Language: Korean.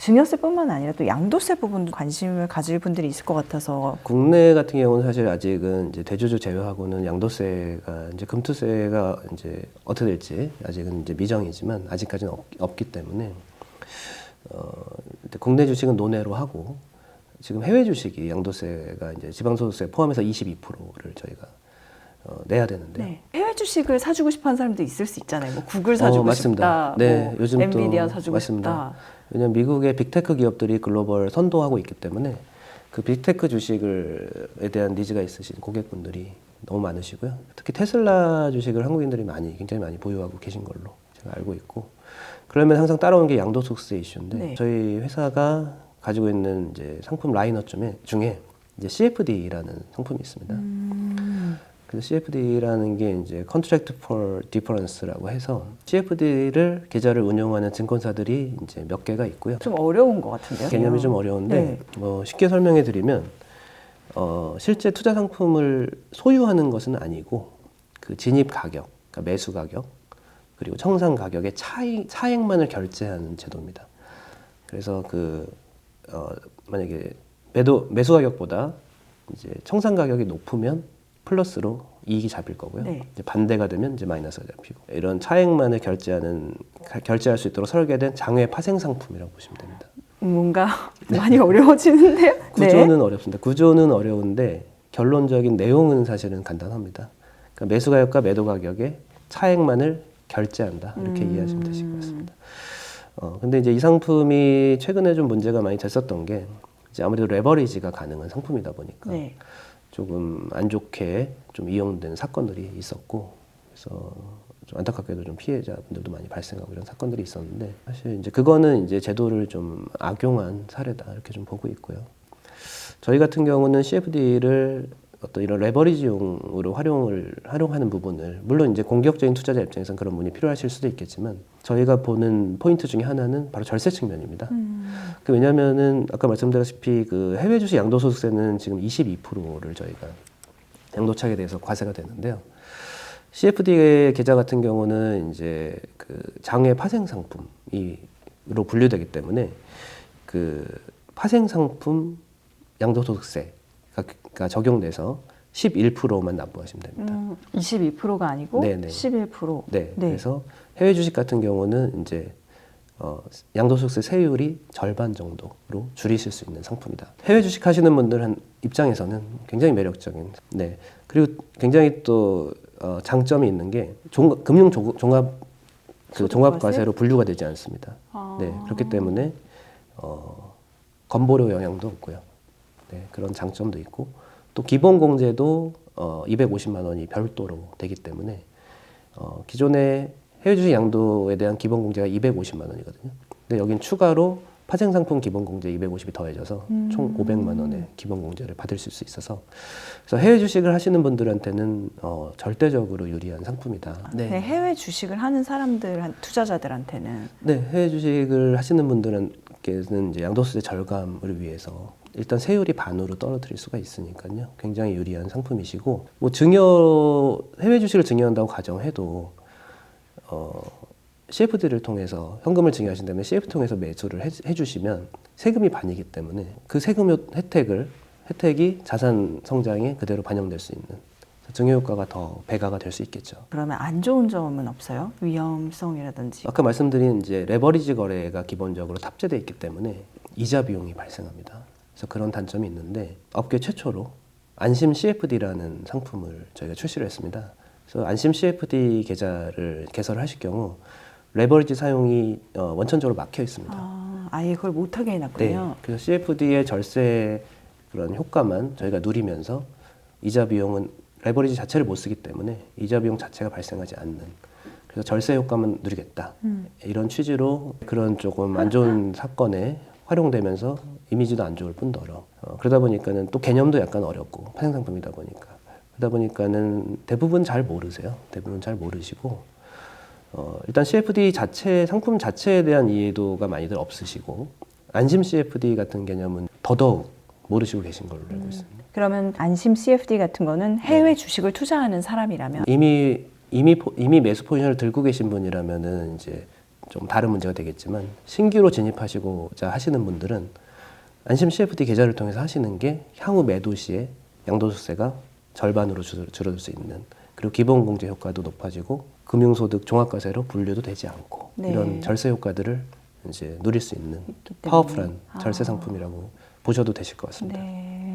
증여세뿐만 아니라 또 양도세 부분도 관심을 가질 분들이 있을 것 같아서. 국내 같은 경우는 사실 아직은 이제 대주주 제외하고는 양도세가 이제 금투세가 이제 어떻게 될지 아직은 이제 미정이지만 아직까지는 없기 때문에 국내 주식은 논외로 하고 지금 해외 주식이 양도세가 이제 지방소득세 포함해서 22%를 저희가 내야 되는데 네. 해외 주식을 사주고 싶어하는 사람도 있을 수 있잖아요. 뭐 구글 사주고 맞습니다. 싶다, 네, 뭐 요즘 엔비디아 또 사주고 맞습니다. 싶다. 왜냐하면 미국의 빅테크 기업들이 글로벌 선도하고 있기 때문에 그 빅테크 주식에 대한 니즈가 있으신 고객분들이 너무 많으시고요. 특히 테슬라 주식을 한국인들이 굉장히 많이 보유하고 계신 걸로 제가 알고 있고, 그러면 항상 따라오는 게 양도소득세 이슈인데 네. 저희 회사가 가지고 있는 이제 상품 라인업 중에 이제 CFD라는 상품이 있습니다. 그래서 CFD라는 게 이제 Contract for Difference라고 해서 CFD를 계좌를 운영하는 증권사들이 이제 몇 개가 있고요. 좀 어려운 것 같은데요. 개념이 좀 어려운데 네. 뭐 쉽게 설명해 드리면 실제 투자 상품을 소유하는 것은 아니고 그 진입 가격, 그러니까 매수 가격 그리고 청산 가격의 차액만을 결제하는 제도입니다. 그래서 만약에 매수 가격보다 이제 청산 가격이 높으면 플러스로 이익이 잡힐 거고요. 네. 이제 반대가 되면 이제 마이너스가 잡히고, 이런 차액만을 결제할 수 있도록 설계된 장외 파생 상품이라고 보시면 됩니다. 뭔가 많이 어려워지는데요. 구조는 어렵습니다. 구조는 어려운데 결론적인 내용은 사실은 간단합니다. 그러니까 매수 가격과 매도 가격의 차액만을 결제한다, 이렇게 이해하시면 되실 것 같습니다. 근데 이제 이 상품이 최근에 좀 문제가 많이 됐었던 게 이제 아무래도 레버리지가 가능한 상품이다 보니까 네. 조금 안 좋게 좀 이용된 사건들이 있었고, 그래서 좀 안타깝게도 좀 피해자분들도 많이 발생하고 이런 사건들이 있었는데, 사실 이제 그거는 이제 제도를 좀 악용한 사례다, 이렇게 좀 보고 있고요. 저희 같은 경우는 CFD를 어떤 이런 레버리지용으로 활용하는 부분을, 물론 이제 공격적인 투자자 입장에서는 그런 부분이 필요하실 수도 있겠지만 저희가 보는 포인트 중에 하나는 바로 절세 측면입니다. 왜냐하면은 아까 말씀드렸다시피 그 해외 주식 양도소득세는 지금 22%를 저희가 양도차익에 대해서 과세가 되는데요. CFD 계좌 같은 경우는 이제 그 장외 파생 상품으로 분류되기 때문에 그 파생 상품 양도소득세가 적용돼서 11%만 납부하시면 됩니다. 22%가 아니고 네네. 11%. 네. 네. 그래서 해외 주식 같은 경우는 이제 양도소득세 세율이 절반 정도로 줄이실 수 있는 상품이다. 해외 주식 하시는 분들 입장에서는 굉장히 매력적인. 네. 그리고 굉장히 또 장점이 있는 게 금융 종합과세로 분류가 되지 않습니다. 네. 그렇기 때문에 건보료 영향도 없고요. 네. 그런 장점도 있고, 또 기본 공제도 250만 원이 별도로 되기 때문에 기존의 해외 주식 양도에 대한 기본 공제가 250만 원이거든요. 근데 여긴 추가로 파생 상품 기본 공제 250이 더해져서 총 500만 원의 기본 공제를 받으실 수 있어서, 그래서 해외 주식을 하시는 분들한테는 절대적으로 유리한 상품이다. 네. 해외 주식을 하는 투자자들한테는. 네, 해외 주식을 하시는 분들께는 이제 양도세 절감을 위해서 일단 세율이 반으로 떨어뜨릴 수가 있으니까요. 굉장히 유리한 상품이시고, 뭐 해외 주식을 증여한다고 가정해도 CFD를 통해서 현금을 증여하신다면 CFD 통해서 매수를 해주시면 세금이 반이기 때문에 그 세금 혜택이 자산 성장에 그대로 반영될 수 있는 증여 효과가 더 배가가 될 수 있겠죠. 그러면 안 좋은 점은 없어요? 위험성이라든지. 아까 말씀드린 이제 레버리지 거래가 기본적으로 탑재되어 있기 때문에 이자 비용이 발생합니다. 그래서 그런 단점이 있는데 업계 최초로 안심 CFD라는 상품을 저희가 출시를 했습니다. 그래서 안심 CFD 계좌를 개설을 하실 경우 레버리지 사용이 원천적으로 막혀 있습니다. 아예 그걸 못하게 해놨군요. 네, 그래서 CFD의 절세 그런 효과만 저희가 누리면서 이자 비용은 레버리지 자체를 못 쓰기 때문에 이자 비용 자체가 발생하지 않는, 그래서 절세 효과만 누리겠다, 이런 취지로 그런 조금 안 좋은 사건에 활용되면서 이미지도 안 좋을 뿐더러 그러다 보니까는 또 개념도 약간 어렵고 파생 상품이다 보니까 그러다 보니까는 대부분 잘 모르세요. 대부분 잘 모르시고 일단 CFD 상품 자체에 대한 이해도가 많이들 없으시고, 안심 CFD 같은 개념은 더더욱 모르시고 계신 걸로 알고 있습니다. 그러면 안심 CFD 같은 거는 해외 주식을 투자하는 사람이라면 이미 매수 포지션을 들고 계신 분이라면은 이제 좀 다른 문제가 되겠지만 신규로 진입하시고자 하시는 분들은 안심 CFD 계좌를 통해서 하시는 게 향후 매도 시에 양도소득세가 절반으로 줄어들 수 있는, 그리고 기본공제 효과도 높아지고 금융소득 종합과세로 분류도 되지 않고 네. 이런 절세 효과들을 이제 누릴 수 있는 있기 때문에. 파워풀한 절세 상품이라고 보셔도 되실 것 같습니다. 네.